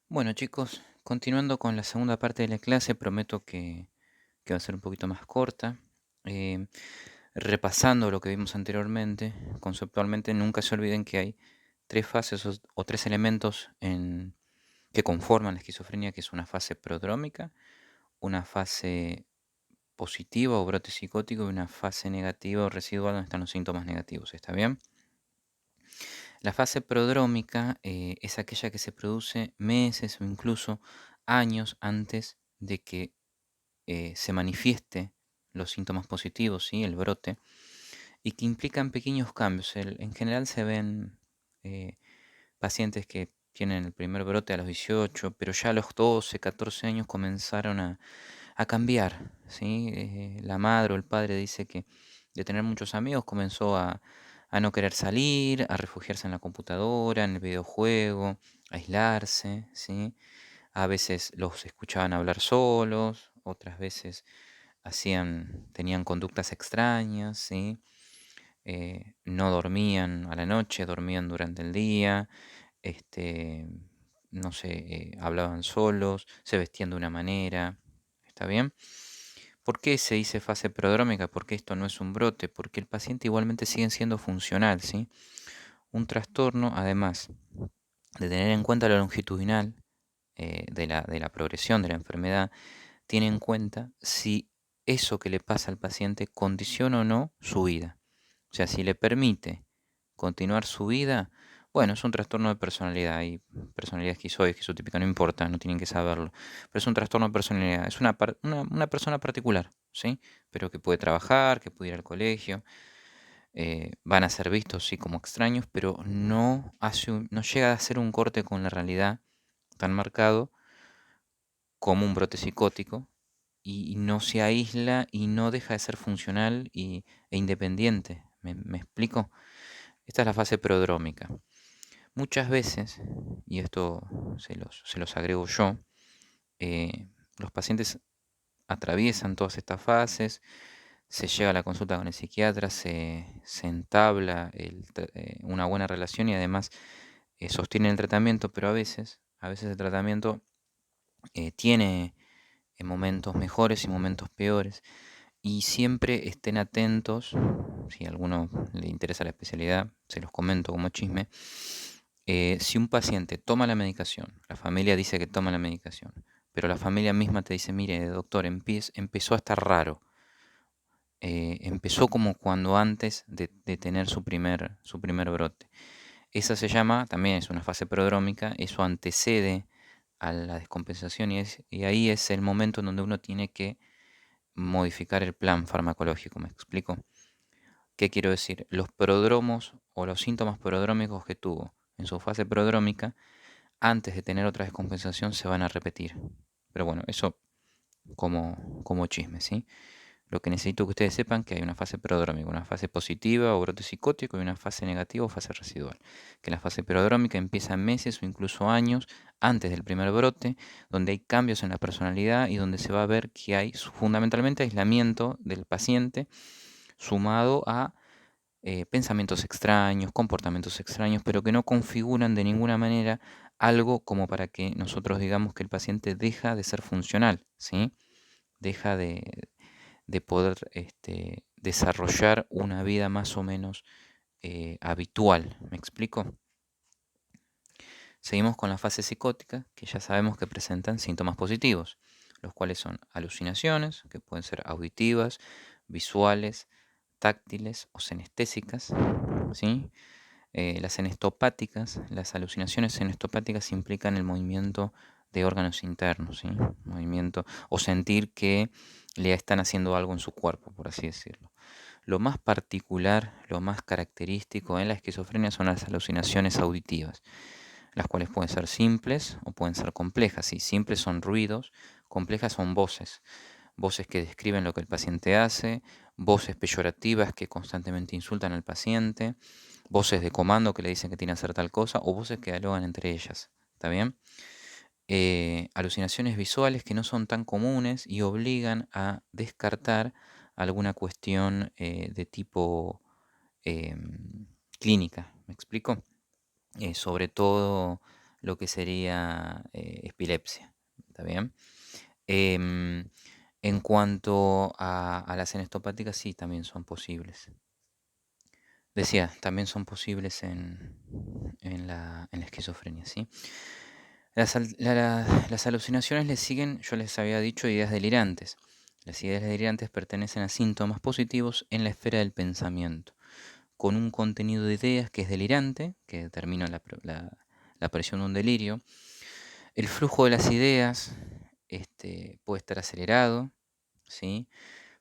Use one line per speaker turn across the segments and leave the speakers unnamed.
Bueno, chicos, continuando con la segunda parte de la clase, prometo que va a ser un poquito más corta. Eh, Repasando lo que vimos anteriormente, conceptualmente, nunca se olviden que hay tres fases o tres elementos que conforman la esquizofrenia, que es una fase prodrómica, una fase positiva o brote psicótico y una fase negativa o residual donde están los síntomas negativos. ¿Está bien? La fase prodrómica es aquella que se produce meses o incluso años antes de que se manifieste los síntomas positivos, ¿sí? El brote, y que implican pequeños cambios. En general se ven eh, pacientes que tienen el primer brote a los 18, pero ya a los 12, 14 años comenzaron a cambiar, ¿sí? La madre o el padre dice que de tener muchos amigos comenzó a no querer salir, a refugiarse en la computadora, en el videojuego, a aislarse, ¿sí? A veces los escuchaban hablar solos, otras veces tenían conductas extrañas, ¿sí? No dormían a la noche, dormían durante el día, este, no sé, hablaban solos, se vestían de una manera, ¿está bien? ¿Por qué se dice fase prodrómica? Porque esto no es un brote, porque el paciente igualmente sigue siendo funcional, ¿sí? Un trastorno, además de tener en cuenta lo longitudinal de la progresión de la enfermedad, tiene en cuenta si eso que le pasa al paciente condiciona o no su vida. O sea, si le permite continuar su vida, bueno, es un trastorno de personalidad y personalidad esquizoide, esquizotípica, no importa, no tienen que saberlo. Pero es un trastorno de personalidad, es una persona particular, ¿sí? Pero que puede trabajar, que puede ir al colegio, van a ser vistos, sí, como extraños, pero no llega a hacer un corte con la realidad tan marcado como un brote psicótico y no se aísla y no deja de ser funcional e independiente. ¿Me explico? Esta es la fase prodrómica. Muchas veces, y esto se los agrego yo, los pacientes atraviesan todas estas fases, se llega a la consulta con el psiquiatra, se entabla una buena relación y además sostienen el tratamiento, pero a veces el tratamiento tiene momentos mejores y momentos peores. Y siempre estén atentos, si a alguno le interesa la especialidad, se los comento como chisme. Si un paciente toma la medicación, la familia dice que toma la medicación, pero la familia misma te dice, mire, doctor, empezó a estar raro. Empezó como cuando antes de tener su primer brote. Esa se llama, también es una fase prodrómica, eso antecede a la descompensación y ahí es el momento en donde uno tiene que modificar el plan farmacológico. ¿Me explico? ¿Qué quiero decir? Los prodromos o los síntomas prodrómicos que tuvo en su fase prodrómica, antes de tener otra descompensación, se van a repetir. Pero bueno, eso como chisme, ¿sí? Lo que necesito que ustedes sepan que hay una fase prodrómica, una fase positiva o brote psicótico y una fase negativa o fase residual. Que la fase prodrómica empieza meses o incluso años antes del primer brote, donde hay cambios en la personalidad y donde se va a ver que hay fundamentalmente aislamiento del paciente sumado a pensamientos extraños, comportamientos extraños, pero que no configuran de ninguna manera algo como para que nosotros digamos que el paciente deja de ser funcional, ¿sí? Deja de poder desarrollar una vida más o menos habitual. ¿Me explico? Seguimos con la fase psicótica, que ya sabemos que presentan síntomas positivos, los cuales son alucinaciones, que pueden ser auditivas, visuales, táctiles o senestésicas, ¿sí? Las senestopáticas, las alucinaciones senestopáticas implican el movimiento de órganos internos, ¿sí? Movimiento o sentir que le están haciendo algo en su cuerpo, por así decirlo. Lo más particular, lo más característico en la esquizofrenia son las alucinaciones auditivas, las cuales pueden ser simples o pueden ser complejas. Sí, simples son ruidos, complejas son voces, voces que describen lo que el paciente hace, voces peyorativas que constantemente insultan al paciente, voces de comando que le dicen que tiene que hacer tal cosa o voces que dialogan entre ellas. ¿Está bien? Alucinaciones visuales que no son tan comunes y obligan a descartar alguna cuestión de tipo clínica. ¿Me explico? Sobre todo lo que sería epilepsia. ¿Está bien? Em, en cuanto a las senestopáticas, sí, también son posibles. Decía, también son posibles en la esquizofrenia, ¿sí? Las alucinaciones le siguen, yo les había dicho, ideas delirantes. Las ideas delirantes pertenecen a síntomas positivos en la esfera del pensamiento, con un contenido de ideas que es delirante, que determina la aparición de un delirio. El flujo de las ideas puede estar acelerado, ¿sí?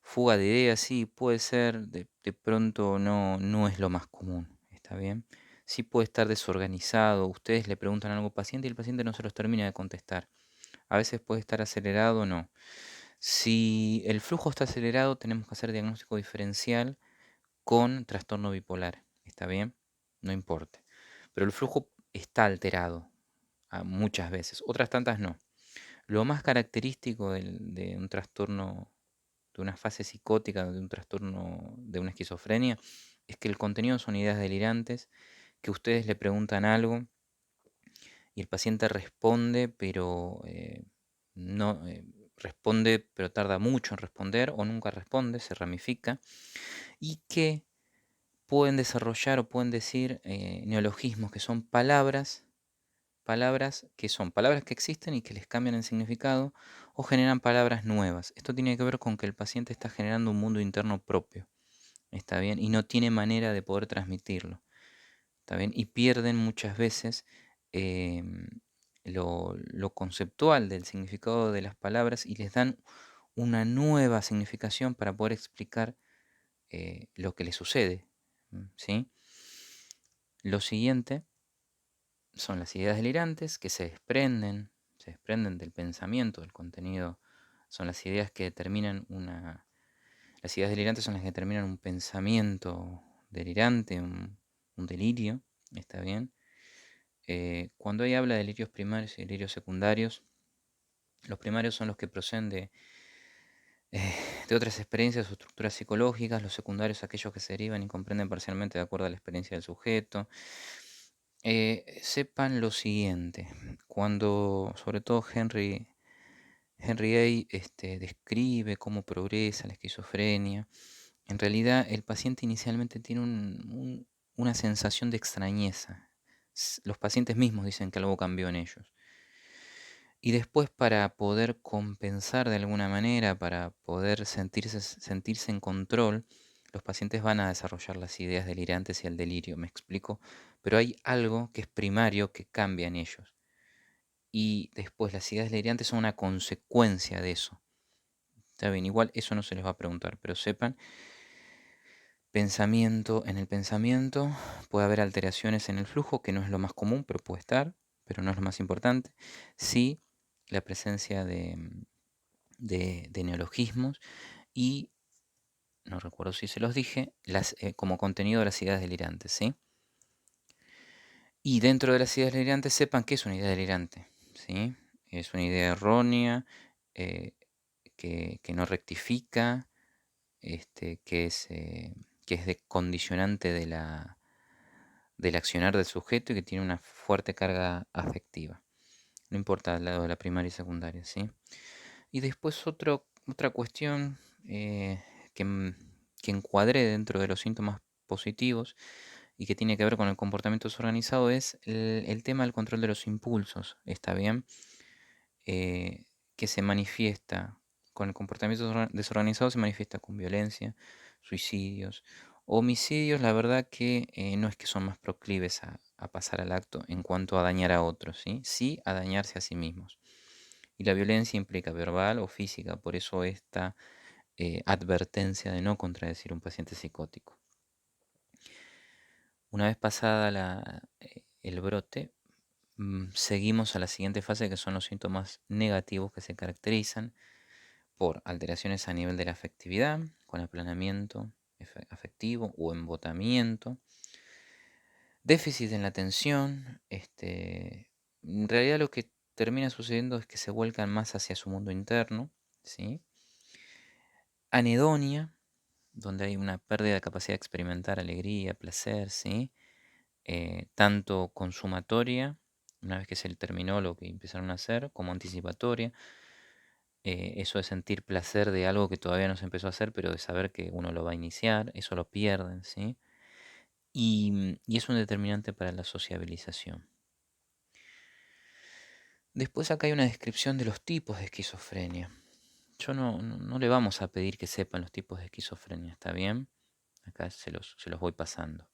Fuga de ideas, sí, puede ser, de pronto no es lo más común, ¿está bien? Sí puede estar desorganizado, ustedes le preguntan algo al paciente y el paciente no se los termina de contestar. A veces puede estar acelerado o no. Si el flujo está acelerado, tenemos que hacer diagnóstico diferencial con trastorno bipolar, ¿está bien? No importa. Pero el flujo está alterado muchas veces, otras tantas no. Lo más característico de un trastorno, de una fase psicótica, de un trastorno, de una esquizofrenia, es que el contenido son ideas delirantes, que ustedes le preguntan algo y el paciente responde, pero no responde, pero tarda mucho en responder o nunca responde, se ramifica, y que pueden desarrollar o pueden decir neologismos, que son palabras que son palabras que existen y que les cambian el significado o generan palabras nuevas. Esto tiene que ver con que el paciente está generando un mundo interno propio, ¿está bien? Y no tiene manera de poder transmitirlo, ¿está bien? Y pierden muchas veces lo conceptual del significado de las palabras y les dan una nueva significación para poder explicar lo que les sucede, ¿sí? Lo siguiente son las ideas delirantes que se desprenden del pensamiento, del contenido. Son las ideas que determinan Las ideas delirantes son las que determinan un pensamiento delirante, un delirio, ¿está bien? Cuando hay habla de delirios primarios y delirios secundarios, los primarios son los que proceden de otras experiencias o estructuras psicológicas, los secundarios aquellos que se derivan y comprenden parcialmente de acuerdo a la experiencia del sujeto. Sepan lo siguiente, cuando sobre todo Henry A. Describe cómo progresa la esquizofrenia, en realidad el paciente inicialmente tiene una sensación de extrañeza. Los pacientes mismos dicen que algo cambió en ellos. Y después, para poder compensar de alguna manera, para poder sentirse en control, los pacientes van a desarrollar las ideas delirantes y el delirio, ¿me explico? Pero hay algo que es primario que cambia en ellos. Y después las ideas delirantes son una consecuencia de eso. Está bien, igual eso no se les va a preguntar, pero sepan, en el pensamiento puede haber alteraciones en el flujo, que no es lo más común, pero puede estar, pero no es lo más importante. Sí, la presencia de neologismos y, no recuerdo si se los dije, como contenido de las ideas delirantes, ¿sí? Y dentro de las ideas delirantes sepan qué es una idea delirante, ¿sí? Es una idea errónea, eh, que no rectifica, que es de condicionante del accionar del sujeto y que tiene una fuerte carga afectiva. No importa el lado de la primaria y secundaria, ¿sí? Y después otra cuestión que, que encuadré dentro de los síntomas positivos y que tiene que ver con el comportamiento desorganizado es el tema del control de los impulsos, ¿está bien? Que se manifiesta con el comportamiento desorganizado, se manifiesta con violencia, suicidios, homicidios. La verdad que no es que son más proclives a pasar al acto en cuanto a dañar a otros, ¿sí? Sí a dañarse a sí mismos. Y la violencia implica verbal o física, por eso esta advertencia de no contradecir un paciente psicótico. Una vez pasada el brote, seguimos a la siguiente fase, que son los síntomas negativos que se caracterizan por alteraciones a nivel de la afectividad, con aplanamiento afectivo o embotamiento, déficit en la atención. En realidad lo que termina sucediendo es que se vuelcan más hacia su mundo interno, ¿sí? Anedonia, donde hay una pérdida de capacidad de experimentar alegría, placer, ¿sí? Tanto consumatoria una vez que se terminó lo que empezaron a hacer, como anticipatoria. Eso de sentir placer de algo que todavía no se empezó a hacer, pero de saber que uno lo va a iniciar, eso lo pierden, ¿sí? Y es un determinante para la sociabilización. Después acá hay una descripción de los tipos de esquizofrenia. Yo no le vamos a pedir que sepan los tipos de esquizofrenia, ¿está bien? Acá se los voy pasando.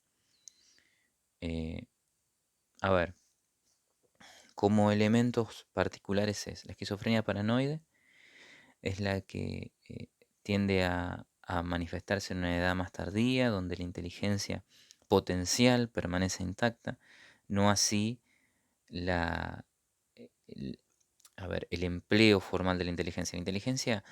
Eh, a ver, como elementos particulares es la esquizofrenia paranoide, es la que tiende a manifestarse en una edad más tardía, donde la inteligencia potencial permanece intacta, no así la, el, a ver, el empleo formal de la inteligencia. La inteligencia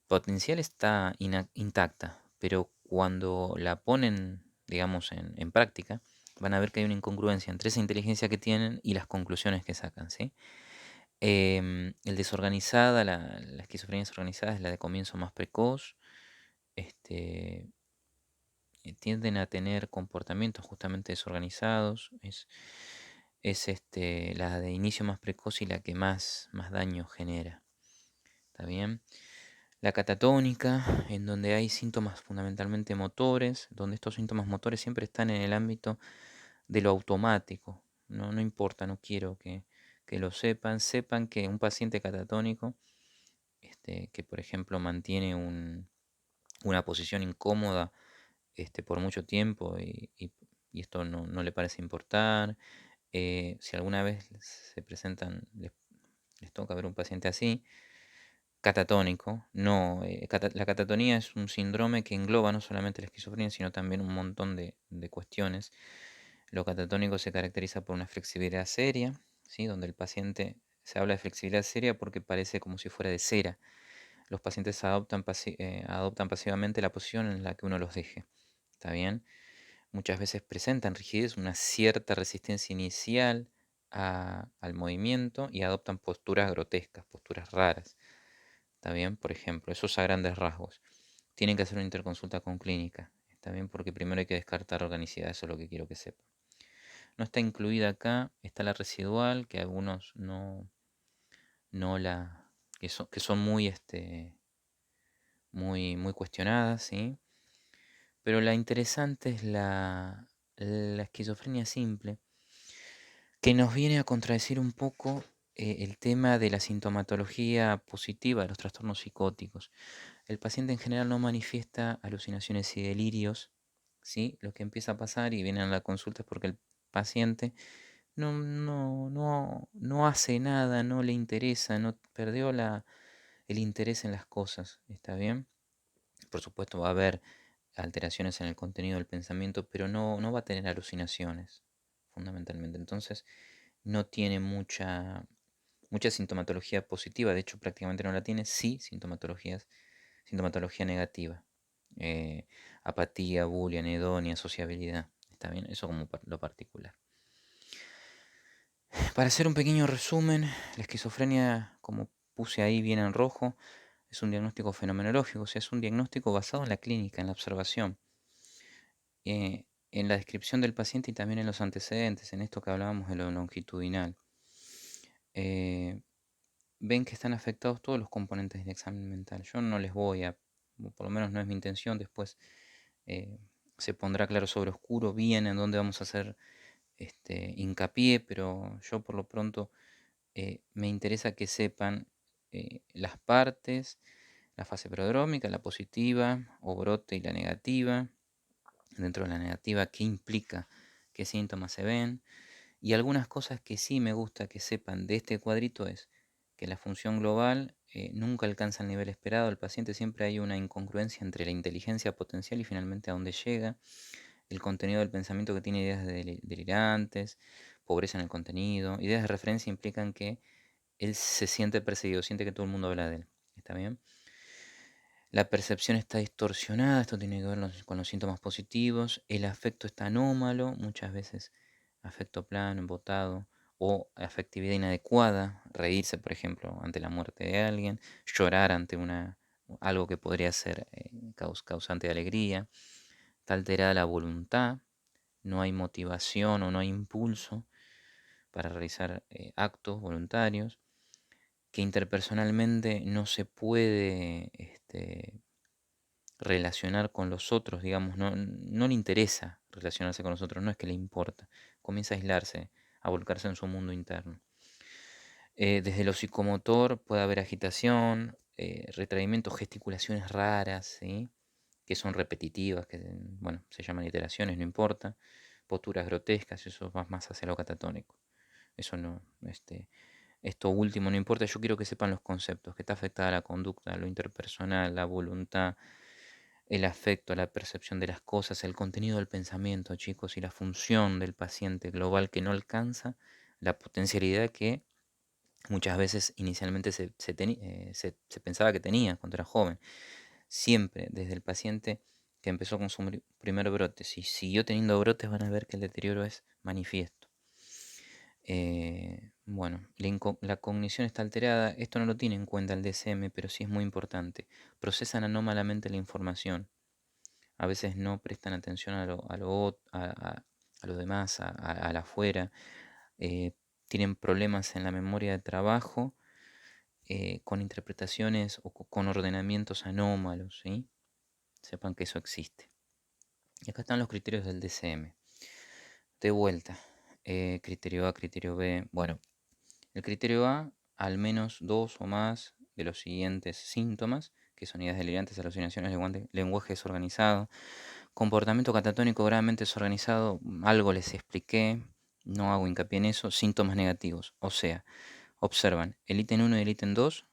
potencial está intacta, pero cuando la ponen, digamos, en práctica, van a ver que hay una incongruencia entre esa inteligencia que tienen y las conclusiones que sacan, ¿sí? El desorganizada, la esquizofrenia desorganizada es la de comienzo más precoz. Este, tienden a tener comportamientos justamente desorganizados. Es la de inicio más precoz y la que más daño genera. ¿Está bien? La catatónica, en donde hay síntomas fundamentalmente motores, donde estos síntomas motores siempre están en el ámbito de lo automático. No importa, no quiero que lo sepan. Sepan que un paciente catatónico, que por ejemplo mantiene una posición incómoda por mucho tiempo y esto no le parece importar. Si alguna vez se presentan, les toca ver un paciente así, catatónico, no, la catatonía es un síndrome que engloba no solamente la esquizofrenia, sino también un montón de cuestiones. Lo catatónico se caracteriza por una flexibilidad seria, ¿sí? Donde el paciente, se habla de flexibilidad seria porque parece como si fuera de cera. Los pacientes adoptan pasivamente la posición en la que uno los deje. ¿Está bien? Muchas veces presentan rigidez, una cierta resistencia inicial al movimiento y adoptan posturas grotescas, posturas raras. ¿Está bien? Por ejemplo, esos a grandes rasgos. Tienen que hacer una interconsulta con clínica. ¿Está bien? Porque primero hay que descartar organicidad, eso es lo que quiero que sepan. No está incluida acá, está la residual, que algunos no la, que son muy, muy cuestionadas, ¿sí? Pero la interesante es la esquizofrenia simple, que nos viene a contradecir un poco el tema de la sintomatología positiva de los trastornos psicóticos. El paciente en general no manifiesta alucinaciones y delirios, ¿sí? Lo que empieza a pasar y vienen a la consulta es porque el paciente no hace nada, no le interesa, no perdió el interés en las cosas, ¿está bien? Por supuesto va a haber alteraciones en el contenido del pensamiento, pero no va a tener alucinaciones, fundamentalmente. Entonces, no tiene mucha sintomatología positiva, de hecho prácticamente no la tiene, sí sintomatología negativa. eh, Apatía, bulia, anedonia, sociabilidad. ¿Está bien? Eso como lo particular. Para hacer un pequeño resumen, la esquizofrenia, como puse ahí bien en rojo, es un diagnóstico fenomenológico, o sea, es un diagnóstico basado en la clínica, en la observación, en la descripción del paciente y también en los antecedentes, en esto que hablábamos de lo longitudinal. Eh, Ven que están afectados todos los componentes del examen mental. Yo no les voy a, o por lo menos no es mi intención, después eh, se pondrá claro sobre oscuro bien en dónde vamos a hacer hincapié, pero yo por lo pronto me interesa que sepan las partes, la fase prodrómica, la positiva, o brote y la negativa. Dentro de la negativa, qué implica, qué síntomas se ven. Y algunas cosas que sí me gusta que sepan de este cuadrito es que la función global nunca alcanza el nivel esperado del paciente, siempre hay una incongruencia entre la inteligencia potencial y finalmente a dónde llega, el contenido del pensamiento que tiene ideas delirantes, pobreza en el contenido, ideas de referencia implican que él se siente perseguido, siente que todo el mundo habla de él. ¿Está bien? La percepción está distorsionada, esto tiene que ver con los síntomas positivos. El afecto está anómalo, muchas veces afecto plano, embotado, o afectividad inadecuada, reírse, por ejemplo, ante la muerte de alguien, llorar ante algo que podría ser causante de alegría. Está alterada la voluntad, no hay motivación o no hay impulso. para realizar actos voluntarios, que interpersonalmente no se puede relacionar con los otros, digamos, no le interesa relacionarse con los otros, no es que le importa, comienza a aislarse, a volcarse en su mundo interno. Desde lo psicomotor puede haber agitación, retraimiento, gesticulaciones raras, ¿sí? Que son repetitivas, que bueno, se llaman iteraciones, no importa, posturas grotescas, eso va más hacia lo catatónico. Eso no, esto último no importa, yo quiero que sepan los conceptos, que está afectada la conducta, lo interpersonal, la voluntad, el afecto, la percepción de las cosas, el contenido del pensamiento, chicos, y la función del paciente global que no alcanza la potencialidad que muchas veces inicialmente se pensaba que tenía cuando era joven. Siempre, desde el paciente que empezó con su primer brote, si siguió teniendo brotes, van a ver que el deterioro es manifiesto. Bueno, la cognición está alterada. Esto no lo tiene en cuenta el DSM, pero sí es muy importante. Procesan anómalamente la información. A veces no prestan atención a lo demás, al afuera. Tienen problemas en la memoria de trabajo, con interpretaciones o con ordenamientos anómalos, ¿sí? Sepan que eso existe. Y acá están los criterios del DSM. De vuelta, criterio A, criterio B. Bueno, el criterio A, al menos 2 o más de los siguientes síntomas, que son ideas delirantes, alucinaciones, lenguaje desorganizado, comportamiento catatónico gravemente desorganizado, algo les expliqué, no hago hincapié en eso, síntomas negativos. O sea, observan el ítem 1 y el ítem 2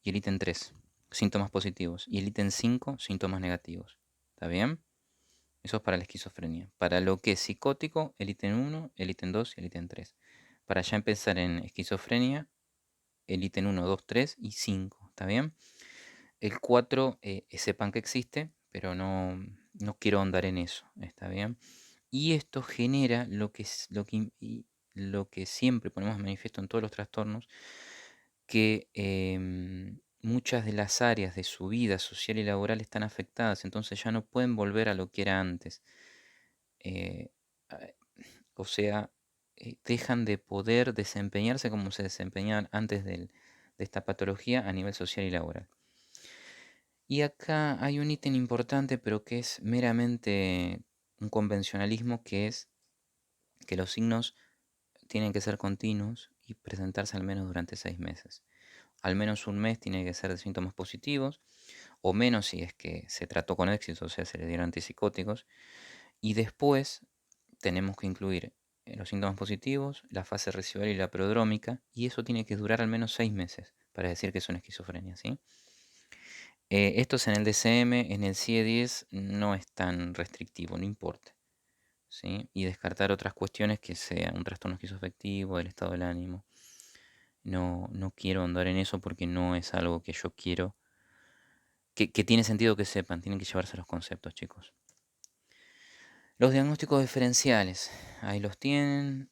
y el ítem 3, síntomas positivos, y el ítem 5, síntomas negativos. ¿Está bien? Eso es para la esquizofrenia. Para lo que es psicótico, el ítem 1, el ítem 2 y el ítem 3. Para ya empezar en esquizofrenia, el ítem 1, 2, 3 y 5. ¿Está bien? El 4, sepan que existe, pero no quiero ahondar en eso. ¿Está bien? Y esto genera lo que siempre ponemos de manifiesto en todos los trastornos, que muchas de las áreas de su vida social y laboral están afectadas, entonces ya no pueden volver a lo que era antes. Eh, a- o sea, dejan de poder desempeñarse como se desempeñaban antes de esta patología a nivel social y laboral. Y acá hay un ítem importante, pero que es meramente un convencionalismo, que es que los signos tienen que ser continuos y presentarse al menos durante 6 meses. Al menos un mes tiene que ser de síntomas positivos, o menos si es que se trató con éxito, o sea, se le dieron antipsicóticos. Y después tenemos que incluir los síntomas positivos, la fase residual y la prodrómica, y eso tiene que durar al menos 6 meses para decir que es una esquizofrenia, ¿sí? Esto es en el DCM, en el CIE-10 no es tan restrictivo, no importa, ¿sí? Y descartar otras cuestiones que sea un trastorno esquizoafectivo, del estado del ánimo. No quiero ahondar en eso porque no es algo que yo quiero, que tiene sentido que sepan, tienen que llevarse los conceptos, chicos. Los diagnósticos diferenciales, ahí los tienen.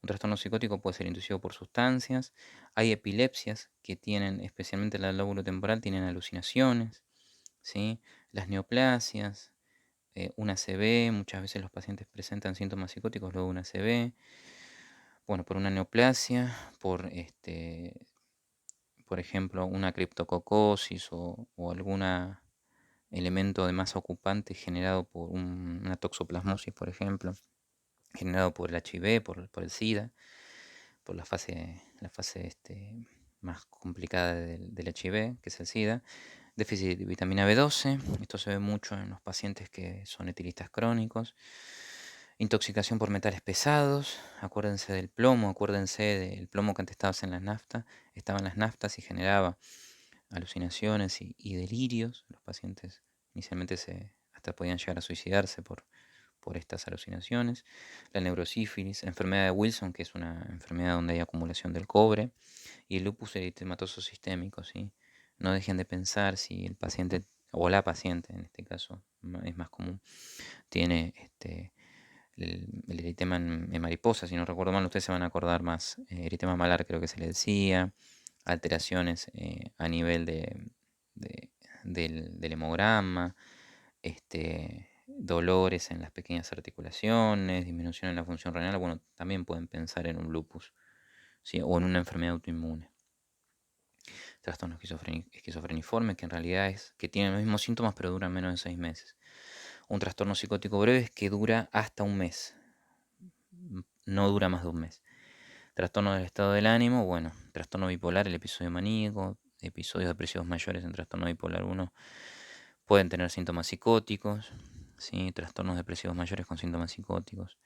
Un trastorno psicótico puede ser inducido por sustancias. Hay epilepsias que tienen, especialmente la lóbulo temporal, tienen alucinaciones, ¿sí? Las neoplasias, una ACV, muchas veces los pacientes presentan síntomas psicóticos luego de una ACV. Bueno, por una neoplasia, por ejemplo, una criptococosis o algún elemento de masa ocupante generado por una toxoplasmosis, por ejemplo, generado por el HIV, por el SIDA, por la fase más complicada del HIV, que es el SIDA. Déficit de vitamina B12, esto se ve mucho en los pacientes que son etilistas crónicos. Intoxicación por metales pesados, acuérdense del plomo, acuérdense del plomo que antes estaba en las naftas, estaba en las naftas y generaba alucinaciones y delirios. Los pacientes inicialmente hasta podían llegar a suicidarse por estas alucinaciones. La neurosífilis, enfermedad de Wilson, que es una enfermedad donde hay acumulación del cobre, y el lupus eritematoso sistémico, ¿sí? No dejen de pensar si el paciente, o la paciente en este caso, es más común, tiene el eritema en mariposa, si no recuerdo mal, ustedes se van a acordar más. Eritema malar creo que se le decía, alteraciones a nivel del hemograma, dolores en las pequeñas articulaciones, disminución en la función renal, bueno, también pueden pensar en un lupus, ¿sí? O en una enfermedad autoinmune. Trastorno esquizofreniforme, que en realidad es que tiene los mismos síntomas pero duran menos de 6 meses. Un trastorno psicótico breve es que dura hasta un mes, no dura más de un mes. Trastorno del estado del ánimo, bueno, trastorno bipolar, el episodio maníaco, episodios depresivos mayores en trastorno bipolar 1 pueden tener síntomas psicóticos, ¿sí? Trastornos depresivos mayores con síntomas psicóticos.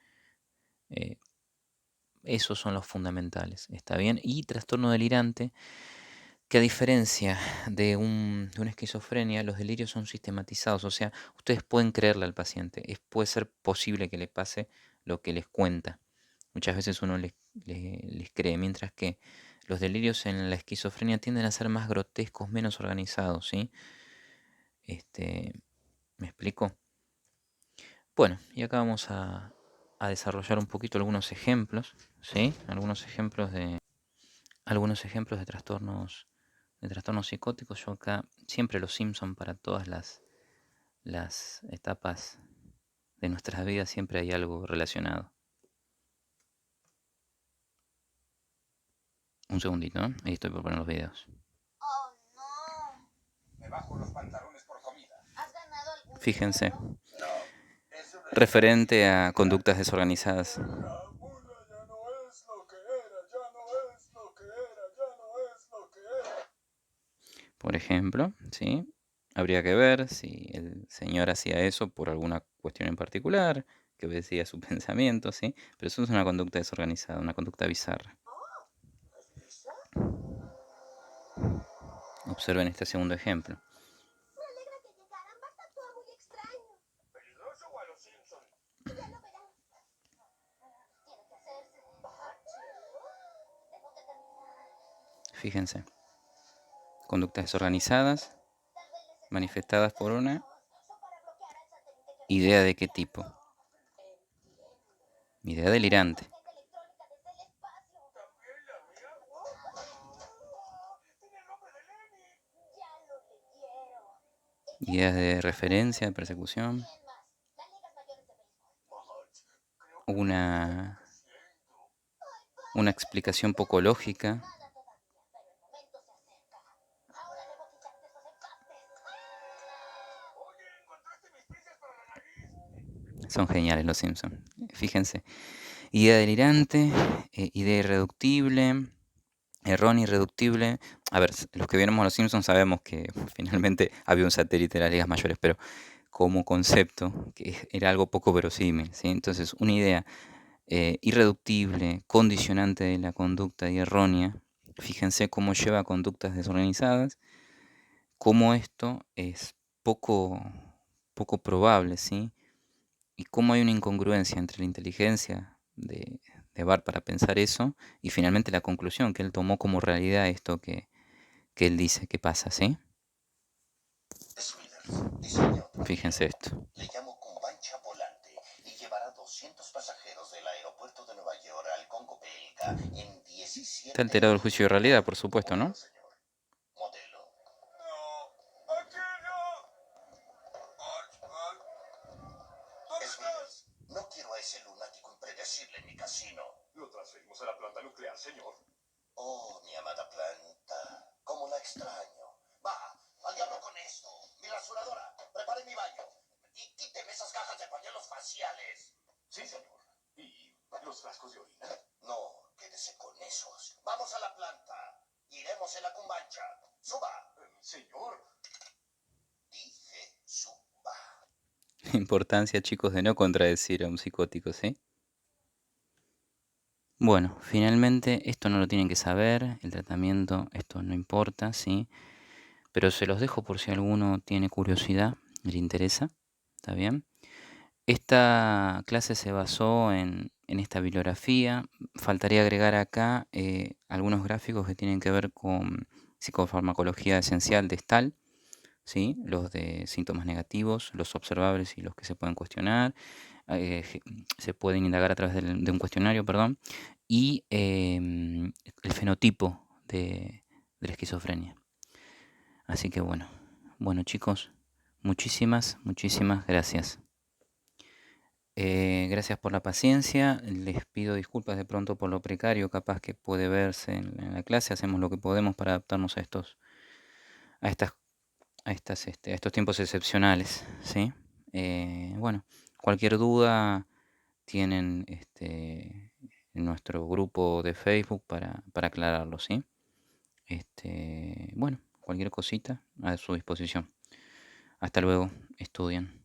Esos son los fundamentales, ¿está bien? Y trastorno delirante, que a diferencia de una esquizofrenia, los delirios son sistematizados, o sea, ustedes pueden creerle al paciente, puede ser posible que le pase lo que les cuenta. Muchas veces uno les cree, mientras que los delirios en la esquizofrenia tienden a ser más grotescos, menos organizados, ¿sí? ¿Me explico? Bueno, y acá vamos a desarrollar un poquito algunos ejemplos, ¿sí? Algunos ejemplos de trastornos psicóticos. Yo acá siempre los Simpson para todas las etapas de nuestras vidas siempre hay algo relacionado. Un segundito, ¿eh? Ahí estoy por poner los videos.
Oh, no. Me bajo los pantalones por comida. ¿Has ganado algún
Fíjense,
dinero? No. Es una
referente a conductas desorganizadas.
La mula ya no es lo que era, ya no es lo que era, ya no es lo que era.
Por ejemplo, ¿sí? Habría que ver si el señor hacía eso por alguna cuestión en particular, que obedecía su pensamiento, ¿sí? Pero eso es una conducta desorganizada, una conducta bizarra.
¿Es lisa?
Observen este segundo ejemplo.
Me alegra que llegaran. Va a actuar muy extraño. ¿Peligroso o a los Simpson? Ya lo verán. Tiene que hacerse. Tengo que terminar.
Fíjense. Conductas desorganizadas, manifestadas por una idea de qué tipo. Idea delirante. Ideas de referencia, de persecución. Una explicación poco lógica. Son geniales los Simpsons. Fíjense. Idea delirante, idea irreductible, errónea irreductible. A ver, los que vemos los Simpsons sabemos que finalmente había un satélite de las ligas mayores, pero como concepto, que era algo poco verosímil, ¿sí? Entonces, una idea irreductible, condicionante de la conducta y errónea, fíjense cómo lleva a conductas desorganizadas, cómo esto es poco probable, ¿sí? Y cómo hay una incongruencia entre la inteligencia de Bart para pensar eso y finalmente la conclusión que él tomó como realidad esto que él dice que pasa, ¿sí? Fíjense esto.
Le llamo Cumbancha Volante y llevará 200 pasajeros del aeropuerto de Nueva York al Congo belga en 17
Está alterado el juicio de realidad, por supuesto, ¿no?
Modelo. No, aquí no. Smithers, no quiero a ese lunático impredecible en mi casino. Lo transferimos a la planta nuclear, señor. Oh, mi amada planta, cómo la extraño. Va, al diablo con esto. Mi rasuradora, prepare mi baño. Y quíteme esas cajas de pañuelos faciales. Sí, señor. ¿Y los frascos de orina? No, quédese con esos. Vamos a la planta. Iremos en la cumbancha. Suba. Señor. Dije suba.
Importancia, chicos, de no contradecir a un psicótico, ¿sí? Bueno, finalmente esto no lo tienen que saber, el tratamiento, esto no importa, ¿sí? Pero se los dejo por si alguno tiene curiosidad, le interesa, ¿está bien? Esta clase se basó en esta bibliografía. Faltaría agregar acá algunos gráficos que tienen que ver con psicofarmacología esencial de Stahl, ¿sí? Los de síntomas negativos, los observables y los que se pueden cuestionar. Se pueden indagar a través de un cuestionario, perdón. Y el fenotipo de la esquizofrenia. Así que bueno, chicos, muchísimas gracias. Gracias por la paciencia. Les pido disculpas de pronto por lo precario, capaz que puede verse en la clase. Hacemos lo que podemos para adaptarnos a estas, a estos tiempos excepcionales, ¿sí? Bueno, cualquier duda tienen en nuestro grupo de Facebook para aclararlo, ¿sí? Bueno, cualquier cosita a su disposición. Hasta luego, estudien.